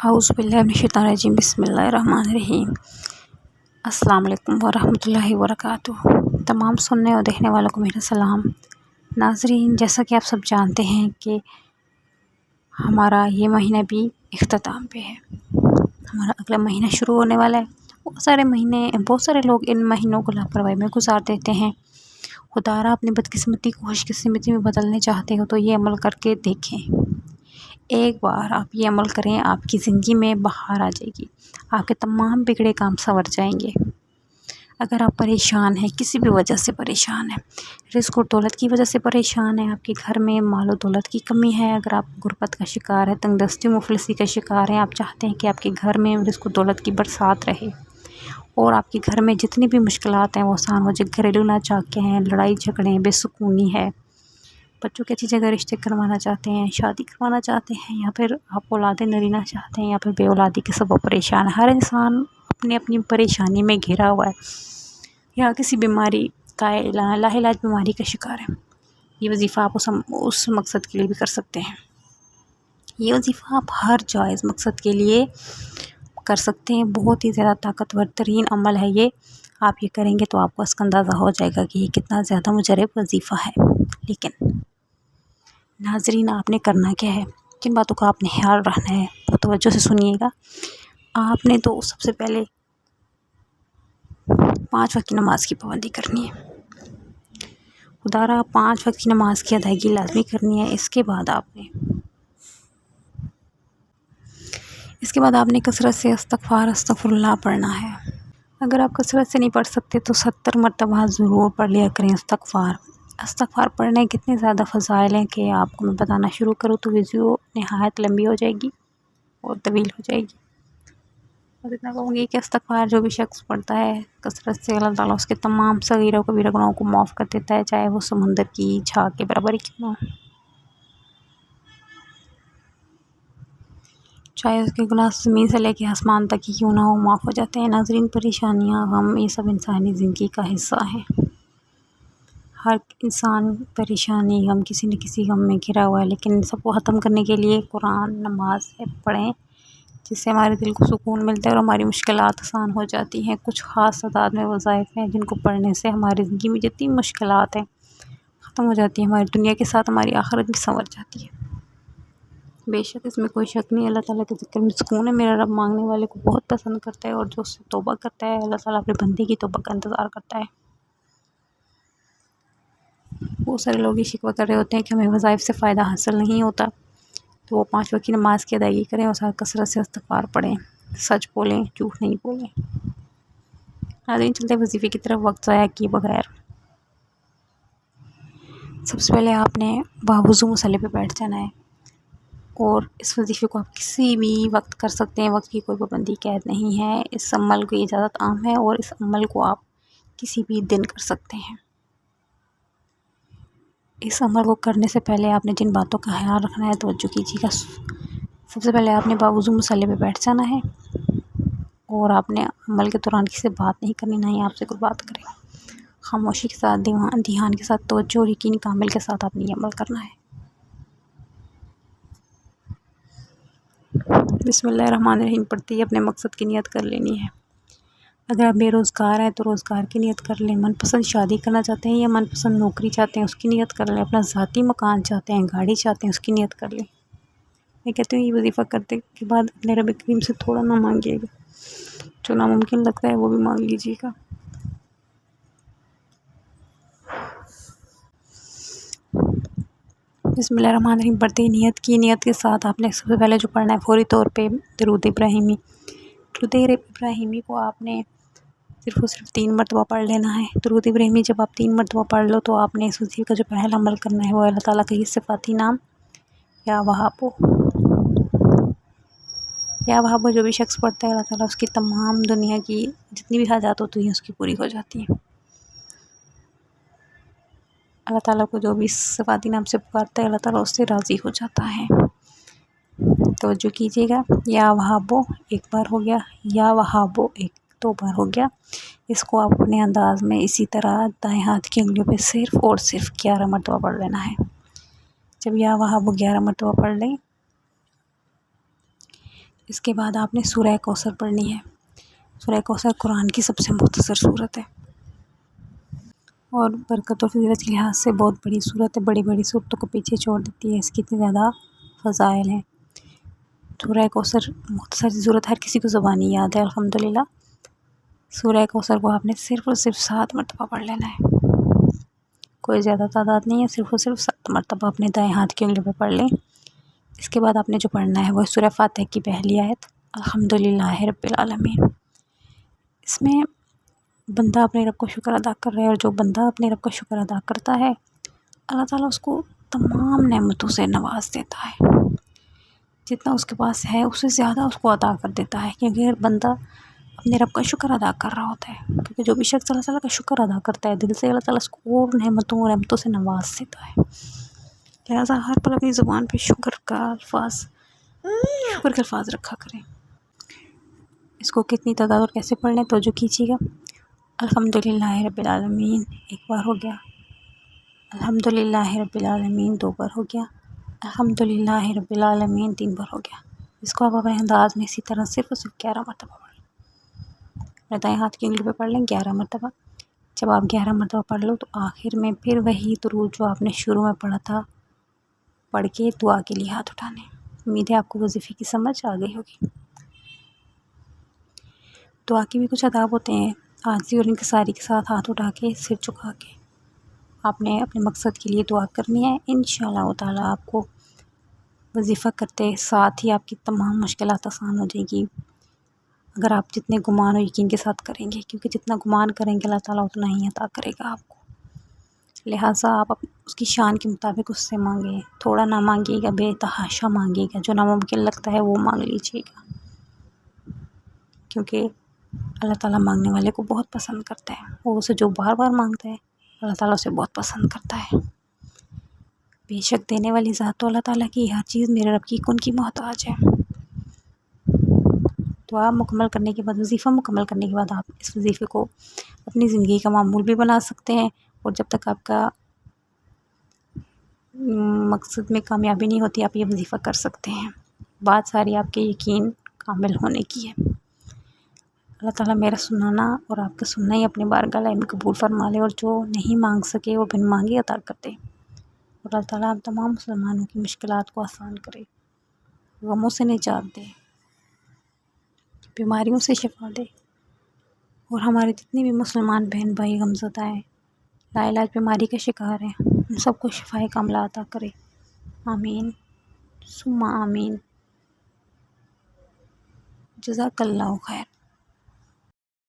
اعوذ باللہ من الشیطان الرجیم، بسم اللہ الرحمن الرحیم۔ السلام علیکم ورحمۃ اللہ وبرکاتہ۔ تمام سننے اور دیکھنے والوں کو میرا سلام۔ ناظرین، جیسا کہ آپ سب جانتے ہیں کہ ہمارا یہ مہینہ بھی اختتام پہ ہے، ہمارا اگلا مہینہ شروع ہونے والا ہے۔ بہت سارے لوگ ان مہینوں کو لاپرواہی میں گزار دیتے ہیں۔ خدا را اپنی بدقسمتی کو خوش قسمتی میں بدلنے چاہتے ہو تو یہ عمل کر کے دیکھیں۔ ایک بار آپ یہ عمل کریں، آپ کی زندگی میں بہار آ جائے گی، آپ کے تمام بگڑے کام سنور جائیں گے۔ اگر آپ پریشان ہیں، کسی بھی وجہ سے پریشان ہیں، رزق اور دولت کی وجہ سے پریشان ہیں، آپ کے گھر میں مال و دولت کی کمی ہے، اگر آپ غربت کا شکار ہے، تنگ دستی مفلسی کا شکار ہیں، آپ چاہتے ہیں کہ آپ کے گھر میں رزق و دولت کی برسات رہے اور آپ کے گھر میں جتنی بھی مشکلات ہیں وہ آسان ہو جائے، گھریلو ناچاکے ہیں، لڑائی جھگڑے، بے سکونی ہے، بچوں کی اچھی جگہ رشتے کروانا چاہتے ہیں، شادی کروانا چاہتے ہیں، یا پھر آپ اولاد نرینہ چاہتے ہیں، یا پھر بے اولادی کے سبب پریشان ہے۔ ہر انسان اپنی اپنی پریشانی میں گھرا ہوا ہے، یا کسی بیماری کا لاعلاج بیماری کا شکار ہے۔ یہ وظیفہ آپ اس مقصد کے لیے بھی کر سکتے ہیں۔ یہ وظیفہ آپ ہر جائز مقصد کے لیے کر سکتے ہیں۔ بہت ہی زیادہ طاقتور ترین عمل ہے یہ۔ آپ یہ کریں گے تو آپ کو اس کا اندازہ ہو جائے گا کہ یہ کتنا زیادہ مجرب وظیفہ ہے۔ لیکن ناظرین، آپ نے کرنا کیا ہے، کن باتوں کا آپ نے خیال رکھنا ہے، بہت توجہ سے سنیے گا۔ آپ نے تو سب سے پہلے 5 وقت کی نماز کی پابندی کرنی ہے۔ خدا را 5 وقت کی نماز کی ادائیگی لازمی کرنی ہے۔ اس کے بعد آپ نے کثرت سے استغفر اللہ پڑھنا ہے۔ اگر آپ کثرت سے نہیں پڑھ سکتے تو 70 مرتبہ ضرور پڑھ لیا کریں استغفار پڑھنے کتنے زیادہ فضائل ہیں کہ آپ کو میں بتانا شروع کروں تو ویڈیو نہایت لمبی ہو جائے گی اور طویل ہو جائے گی۔ اور اتنا کہوں گی کہ استغفار جو بھی شخص پڑھتا ہے کثرت سے، اللہ تعالیٰ اس کے تمام صغیرہ و کبیرہ گناہوں کو معاف کر دیتا ہے، چاہے وہ سمندر کی جھاگ کے برابر ہی کیوں نہ ہو، چاہے اس کے گناہ زمین سے لے کے آسمان تک ہی کیوں نہ ہو، معاف ہو جاتے ہیں۔ ناظرین، پریشانیاں، غم، یہ سب انسانی زندگی کا حصہ ہیں۔ ہر انسان پریشانی، غم، کسی نہ کسی غم میں گھرا ہوا ہے، لیکن ان سب کو ختم کرنے کے لیے قرآن، نماز پڑھیں، جس سے ہمارے دل کو سکون ملتا ہے اور ہماری مشکلات آسان ہو جاتی ہیں۔ کچھ خاص تعداد میں وظائف ہیں جن کو پڑھنے سے ہماری زندگی میں جتنی مشکلات ہیں ختم ہو جاتی ہیں، ہماری دنیا کے ساتھ ہماری آخرت بھی سنور جاتی ہے۔ بے شک اس میں کوئی شک نہیں، اللہ تعالیٰ کے ذکر میں سکون ہے۔ میرا رب مانگنے والے کو بہت پسند کرتا ہے، اور جو اس سے توبہ کرتا ہے اللہ تعالیٰ اپنے بندے کی توبہ کا انتظار کرتا ہے۔ بہت سارے لوگ یہ شکوہ کر رہے ہوتے ہیں کہ ہمیں وظائف سے فائدہ حاصل نہیں ہوتا، تو وہ 5 وقت کی نماز کی ادائیگی کریں اور کثرت سے استغفار پڑھیں، سچ بولیں، جھوٹ نہیں بولیں۔ ناظرین، چلتے وظیفے کی طرف وقت ضائع کیے بغیر سب سے پہلے آپ نے باوضو مصلی پہ بیٹھ جانا ہے، اور اس وظیفے کو آپ کسی بھی وقت کر سکتے ہیں، وقت کی کوئی پابندی قید نہیں ہے۔ اس عمل کی اجازت عام ہے، اور اس عمل کو آپ کسی بھی دن کر سکتے ہیں۔ اس عمل کو کرنے سے پہلے آپ نے جن باتوں کا خیال رکھنا ہے توجہ کیجیے گا۔ سب سے پہلے آپ نے باوضو مصلی پہ بیٹھ جانا ہے، اور آپ نے عمل کے دوران کسی سے بات نہیں کرنی، نہ ہی آپ سے کوئی بات کرے۔ خاموشی کے ساتھ، دھیان کے ساتھ، توجہ اور یقین کامل کے ساتھ آپ نے یہ عمل کرنا ہے۔ بسم اللہ الرحمن الرحیم پڑھتے ہی اپنے مقصد کی نیت کر لینی ہے۔ اگر آپ بے روزگار ہیں تو روزگار کی نیت کر لیں، من پسند شادی کرنا چاہتے ہیں یا من پسند نوکری چاہتے ہیں اس کی نیت کر لیں، اپنا ذاتی مکان چاہتے ہیں، گاڑی چاہتے ہیں، اس کی نیت کر لیں۔ میں کہتی ہوں یہ وظیفہ کرتے کے بعد اپنے رب کریم سے تھوڑا نہ مانگیے گا، جو ناممکن لگتا ہے وہ بھی مانگ لیجیے گا۔ بسم اللہ الرحمن الرحیم پڑھتے ہی نیت کے ساتھ آپ نے سب سے پہلے جو پڑھنا ہے فوری طور پہ درود ابراہیمی۔ درود ابراہیمی کو آپ نے صرف اور صرف 3 مرتبہ پڑھ لینا ہے۔ درود ابراہیمی جب آپ 3 مرتبہ پڑھ لو تو آپ نے اس وظیفے کا جو پہلا عمل کرنا ہے وہ اللہ تعالیٰ کا یہ صفاتی نام یا وہابو جو بھی شخص پڑھتا ہے اللہ تعالیٰ اس کی تمام دنیا کی جتنی بھی حاجات ہوتی ہیں اس کی پوری ہو جاتی ہیں۔ اللہ تعالیٰ کو جو بھی صفاتی نام سے پکارتا ہے اللہ تعالیٰ اس سے راضی ہو جاتا ہے۔ توجہ کیجیے گا، یا وہابو ایک بار ہو گیا، یا وہابو 2 بار ہو گیا۔ اس کو آپ اپنے انداز میں اسی طرح دائیں ہاتھ کی انگلیوں پہ صرف اور صرف 11 مرتبہ پڑھ لینا ہے۔ جب یا وہابو 11 مرتبہ پڑھ لیں اس کے بعد آپ نے سورہ کوثر پڑھنی ہے۔ سورہ کوثر قرآن کی سب سے مختصر صورت ہے اور برکت و فضیلت کے لحاظ سے بہت بڑی صورت ہے، بڑی بڑی صورتوں کو پیچھے چھوڑ دیتی ہے، اس کی اتنی زیادہ فضائل ہیں۔ سورہ کوثر مختصر سی صورت ہر کسی کو زبانی یاد ہے الحمدللہ۔ سورہ کوثر کو آپ نے صرف اور صرف 7 مرتبہ پڑھ لینا ہے، کوئی زیادہ تعداد نہیں ہے، صرف اور صرف 7 مرتبہ اپنے دائیں ہاتھ کی انگلی پہ پڑھ لیں۔ اس کے بعد آپ نے جو پڑھنا ہے وہ سورہ فاتحہ کی پہلی آیت الحمدللہ رب العالمین۔ اس میں بندہ اپنے رب کو شکر ادا کر رہا ہے، اور جو بندہ اپنے رب کا شکر ادا کرتا ہے اللہ تعالیٰ اس کو تمام نعمتوں سے نواز دیتا ہے، جتنا اس کے پاس ہے اس سے زیادہ اس کو عطا کر دیتا ہے، کیونکہ اگر بندہ اپنے رب کا شکر ادا کر رہا ہوتا ہے، کیونکہ جو بھی شخص اللہ تعالیٰ کا شکر ادا کرتا ہے دل سے، اللہ تعالیٰ اس کو اور نعمتوں سے نواز دیتا ہے۔ لہٰذا ہر پل اپنی زبان پہ شکر کے الفاظ رکھا کریں۔ اس کو کتنی تعداد اور کیسے پڑھنے توجہ کیجیے گا۔ الحمدللہ رب العالمین ایک بار ہو گیا، الحمدللہ رب العالمین 2 بار ہو گیا، الحمدللہ رب العالمین 3 بار ہو گیا۔ اس کو آپ اپنے انداز میں اسی طرح صرف اور صرف 11 مرتبہ پڑھ لیں، اپنے دائیں ہاتھ کی انگلی پہ پڑھ لیں 11 مرتبہ۔ جب آپ 11 مرتبہ پڑھ لو تو آخر میں پھر وہی درود جو آپ نے شروع میں پڑھا تھا پڑھ کے دعا کے لیے ہاتھ اٹھانے۔ امید ہے آپ کو وظیفے کی سمجھ آ گئی ہوگی۔ دعا کے بھی کچھ آداب ہوتے ہیں، عاجزی اور انکساری کے ساتھ ہاتھ اٹھا کے سر جھکا کے آپ نے اپنے مقصد کے لیے دعا کرنی ہے۔ انشاءاللہ تعالیٰ آپ کو وظیفہ کرتے ساتھ ہی آپ کی تمام مشکلات آسان ہو جائے گی، اگر آپ جتنے گمان و یقین کے ساتھ کریں گے، کیونکہ جتنا گمان کریں گے اللہ تعالیٰ اتنا ہی عطا کرے گا آپ کو۔ لہٰذا آپ اس کی شان کے مطابق اس سے مانگیں، تھوڑا نہ مانگیے گا، بے تحاشا مانگیے گا، جو ناممکن لگتا ہے وہ مانگ لیجیے گا، کیونکہ اللہ تعالیٰ مانگنے والے کو بہت پسند کرتا ہے، وہ اسے جو بار بار مانگتا ہے اللہ تعالیٰ اسے بہت پسند کرتا ہے۔ بے شک دینے والی ذات تو اللہ تعالیٰ کی، ہر چیز میرے رب کی کن کی محتاج ہے۔ دعا مکمل کرنے کے بعد، وظیفہ مکمل کرنے کے بعد آپ اس وظیفے کو اپنی زندگی کا معمول بھی بنا سکتے ہیں، اور جب تک آپ کا مقصد میں کامیابی نہیں ہوتی آپ یہ وظیفہ کر سکتے ہیں۔ بات ساری آپ کے یقین کامل ہونے کی ہے۔ اللہ تعالیٰ میرا سنانا اور آپ کا سننا ہی اپنے بارگاہ میں قبول فرما لے، اور جو نہیں مانگ سکے وہ بن مانگے عطا کر دے، اور اللہ تعالیٰ تمام مسلمانوں کی مشکلات کو آسان کرے، غموں سے نجات دے، بیماریوں سے شفا دے، اور ہمارے جتنے بھی مسلمان بہن بھائی غمزدہ ہیں، لا علاج بیماری کا شکار ہیں، ان سب کو شفائے کاملہ عطا کرے۔ آمین ثم آمین۔ جزاک اللہ خیر۔